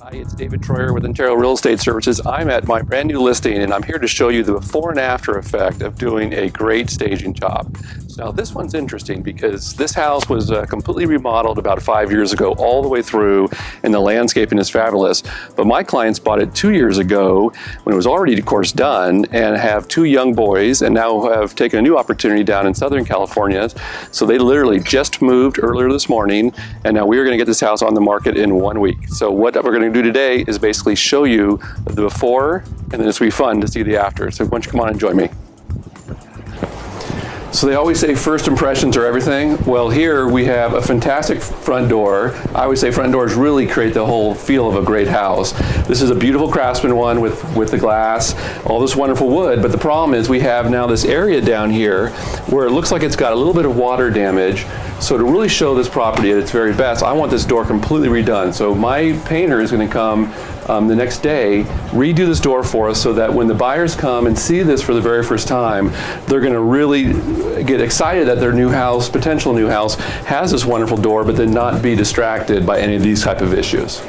Hi, it's David Troyer with Ontario Real Estate Services. I'm at my brand new listing and I'm here to show you the before and after effect of doing a great staging job. Now this one's interesting because this house was completely remodeled about 5 years ago all the way through, and the landscaping is fabulous. But my clients bought it 2 years ago when it was already, of course, done, and have 2 young boys and now have taken a new opportunity down in Southern California. So they literally just moved earlier this morning, and now we are going to get this house on the market in 1 week. So what we're going to do today is basically show you the before, and then it's going to be fun to see the after. So why don't you come on and join me. So they always say first impressions are everything. Well, here we have a fantastic front door. I always say front doors really create the whole feel of a great house. This is a beautiful Craftsman one with the glass, all this wonderful wood, but the problem is we have now this area down here where it looks like it's got a little bit of water damage. So to really show this property at its very best, I want this door completely redone. So my painter is going to come the next day, redo this door for us so that when the buyers come and see this for the very first time, they're going to really get excited that their new house, potential new house, has this wonderful door, but then not be distracted by any of these type of issues.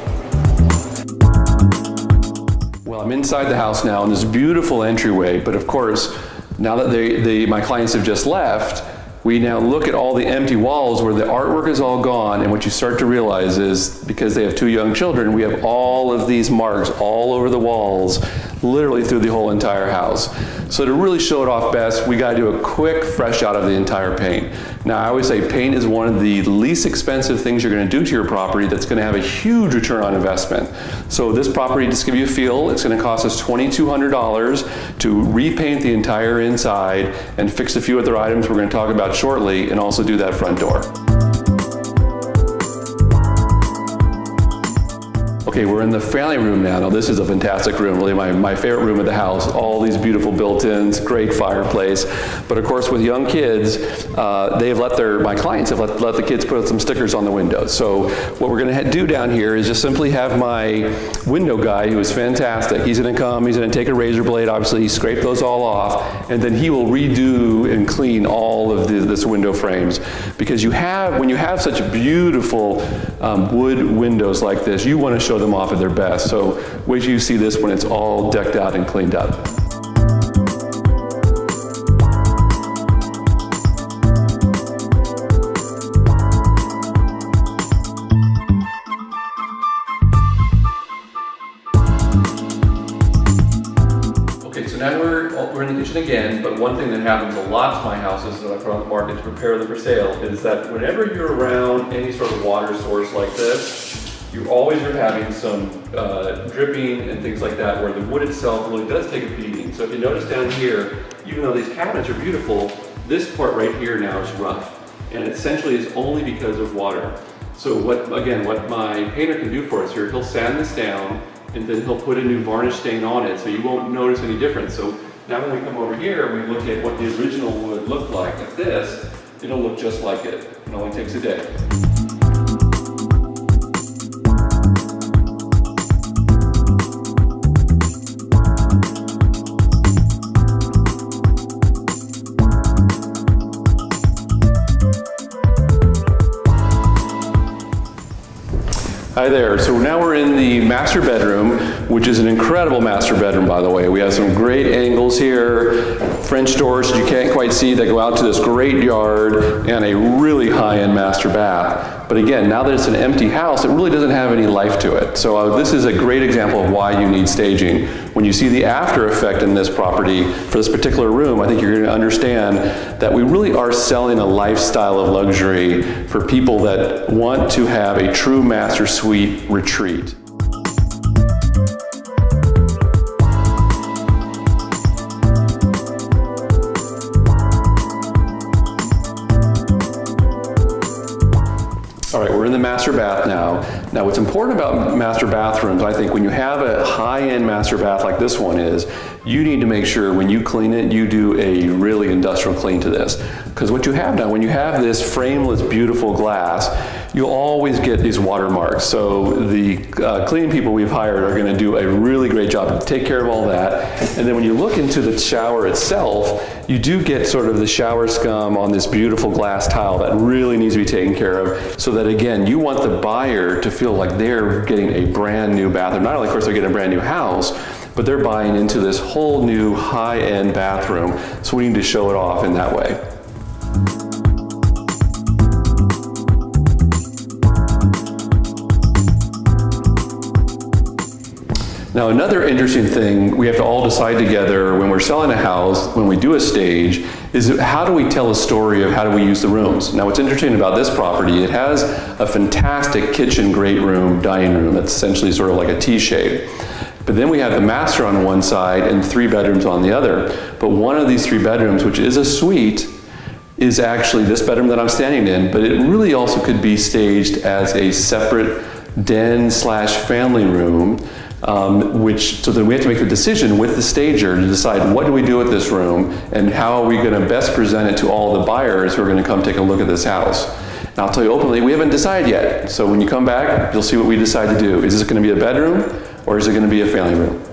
Well, I'm inside the house now in this beautiful entryway, but of course, now that my clients have just left, we now look at all the empty walls where the artwork is all gone, and what you start to realize is, because they have 2 young children, we have all of these marks all over the walls, literally through the whole entire house. So to really show it off best, we got to do a quick fresh out of the entire paint. Now I always say paint is one of the least expensive things you're going to do to your property that's going to have a huge return on investment. So this property, just to give you a feel, it's going to cost us $2,200 to repaint the entire inside and fix a few other items we're going to talk about shortly, and also do that front door. Okay, we're in the family room now. Now this is a fantastic room, really my favorite room of the house. All these beautiful built-ins, great fireplace. But of course with young kids, my clients have let the kids put some stickers on the windows. So what we're gonna do down here is just simply have my window guy, who is fantastic. He's gonna come, he's gonna take a razor blade, obviously he scraped those all off, and then he will redo and clean all of this window frames. Because when you have such beautiful wood windows like this, you wanna show them off at their best. So wait till you see this when it's all decked out and cleaned up. Okay, so now we're in the kitchen again, but one thing that happens a lot to my houses that I put on the market to prepare them for sale is that whenever you're around any sort of water source like this, you always are having some dripping and things like that, where the wood itself really does take a beating. So if you notice down here, even though these cabinets are beautiful, this part right here now is rough. And it essentially is only because of water. So what my painter can do for us here, he'll sand this down, and then he'll put a new varnish stain on it, so you won't notice any difference. So now when we come over here, we look at what the original wood looked like this, it'll look just like it. It only takes a day. Hi there. So now we're in the master bedroom, which is an incredible master bedroom, by the way. We have some great angles here, French doors you can't quite see that go out to this great yard, and a really high-end master bath. But again, now that it's an empty house, it really doesn't have any life to it. So this is a great example of why you need staging. When you see the after effect in this property for this particular room, I think you're going to understand that we really are selling a lifestyle of luxury for people that want to have a true master suite retreat. All right, we're in the master bath now. Now what's important about master bathrooms, I think, when you have a high-end master bath like this one is, you need to make sure when you clean it, you do a really industrial clean to this. Because what you have now, when you have this frameless, beautiful glass, you'll always get these watermarks. So the cleaning people we've hired are going to do a really great job to take care of all that. And then when you look into the shower itself, you do get sort of the shower scum on this beautiful glass tile that really needs to be taken care of, so that again, you want the buyer to feel like they're getting a brand new bathroom. Not only, of course, they're getting a brand new house, but they're buying into this whole new high-end bathroom. So we need to show it off in that way. Now, another interesting thing we have to all decide together when we're selling a house, when we do a stage, is how do we tell a story of how do we use the rooms? Now, what's interesting about this property, it has a fantastic kitchen, great room, dining room that's essentially sort of like a T-shape. But then we have the master on one side and 3 bedrooms on the other. But one of these 3 bedrooms, which is a suite, is actually this bedroom that I'm standing in, but it really also could be staged as a separate den/family room. So then we have to make the decision with the stager to decide what do we do with this room and how are we going to best present it to all the buyers who are going to come take a look at this house. And I'll tell you openly, we haven't decided yet. So when you come back, you'll see what we decide to do. Is this going to be a bedroom or is it going to be a family room?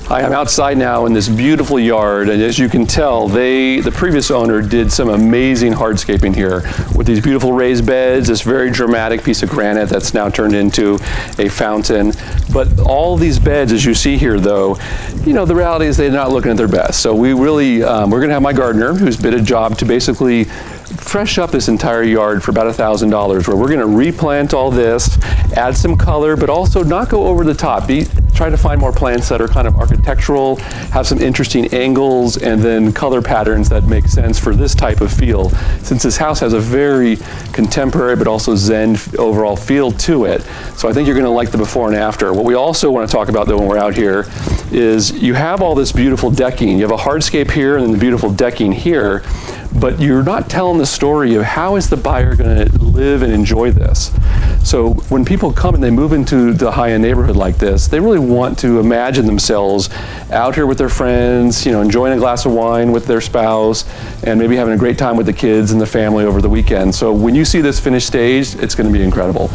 Hi, I'm outside now in this beautiful yard, and as you can tell, the previous owner did some amazing hardscaping here with these beautiful raised beds, this very dramatic piece of granite that's now turned into a fountain. But all these beds, as you see here though, you know, the reality is they're not looking at their best. So we really, we're gonna have my gardener, who's been a job to basically fresh up this entire yard for about $1,000, where we're going to replant all this, add some color, but also not go over the top. Try to find more plants that are kind of architectural, have some interesting angles, and then color patterns that make sense for this type of feel. Since this house has a very contemporary but also Zen overall feel to it. So I think you're going to like the before and after. What we also want to talk about though when we're out here is you have all this beautiful decking. You have a hardscape here and then the beautiful decking here, but you're not telling the story of how is the buyer going to live and enjoy this. So when people come and they move into the high-end neighborhood like this, they really want to imagine themselves out here with their friends, you know, enjoying a glass of wine with their spouse, and maybe having a great time with the kids and the family over the weekend. So when you see this finished stage, it's going to be incredible.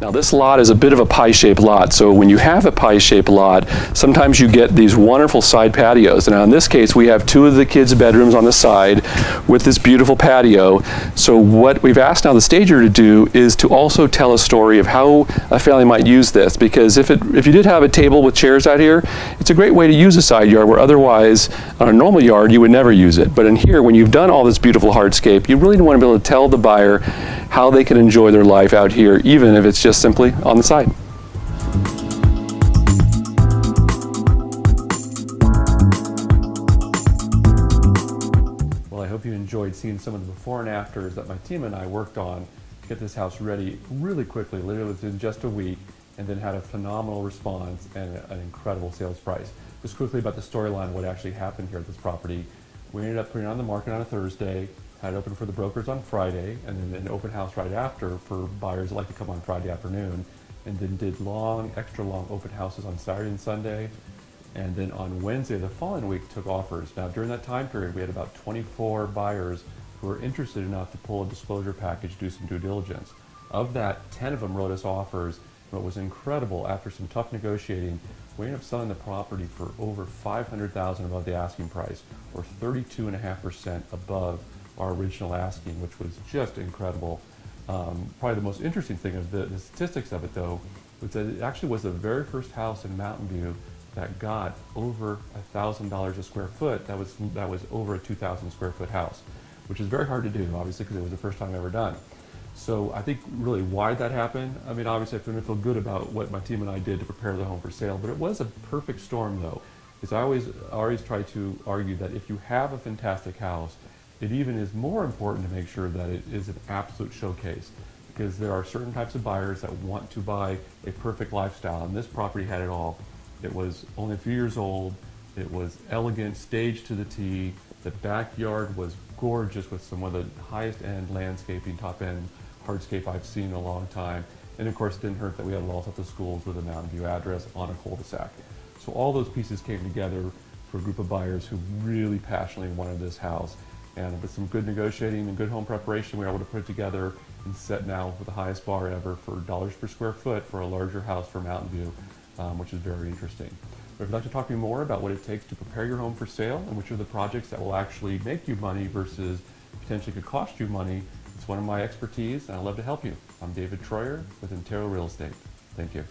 Now this lot is a bit of a pie-shaped lot, so when you have a pie-shaped lot, sometimes you get these wonderful side patios. And now in this case, we have 2 of the kids' bedrooms on the side with this beautiful patio. So what we've asked now the stager to do is to also tell a story of how a family might use this, because if you did have a table with chairs out here, it's a great way to use a side yard where otherwise on a normal yard you would never use it. But in here, when you've done all this beautiful hardscape, you really want to be able to tell the buyer how they can enjoy their life out here, even if it's just simply on the side. Well, I hope you enjoyed seeing some of the before and afters that my team and I worked on to get this house ready really quickly, literally within just a week, and then had a phenomenal response and an incredible sales price. Just quickly about the storyline of what actually happened here at this property. We ended up putting it on the market on a Thursday, had it open for the brokers on Friday, and then an open house right after for buyers that like to come on Friday afternoon, and then did extra long open houses on Saturday and Sunday, and then on Wednesday the following week took offers. Now during that time period we had about 24 buyers who were interested enough to pull a disclosure package, do some due diligence. Of that, 10 of them wrote us offers, and what was incredible, after some tough negotiating, we ended up selling the property for over $500,000 above the asking price, or 32.5% above our original asking, which was just incredible. Probably the most interesting thing of the statistics of it though, was that it actually was the very first house in Mountain View that got over $1,000 a square foot. That was over a 2,000 square foot house, which is very hard to do, obviously, because it was the first time ever done. So I think really why that happened, I mean, obviously I feel good about what my team and I did to prepare the home for sale, but it was a perfect storm though. is I always try to argue that if you have a fantastic house, it even is more important to make sure that it is an absolute showcase, because there are certain types of buyers that want to buy a perfect lifestyle, and this property had it all. It was only a few years old. It was elegant, staged to the T. The backyard was gorgeous with some of the highest end landscaping, top end hardscape I've seen in a long time. And of course, it didn't hurt that we had walls at the schools with a Mountain View address on a cul-de-sac. So all those pieces came together for a group of buyers who really passionately wanted this house. And with some good negotiating and good home preparation, we were able to put it together and set now with the highest bar ever for dollars per square foot for a larger house for Mountain View, which is very interesting. But if you'd like to talk to me more about what it takes to prepare your home for sale and which are the projects that will actually make you money versus potentially could cost you money, it's one of my expertise and I'd love to help you. I'm David Troyer with Intero Real Estate. Thank you.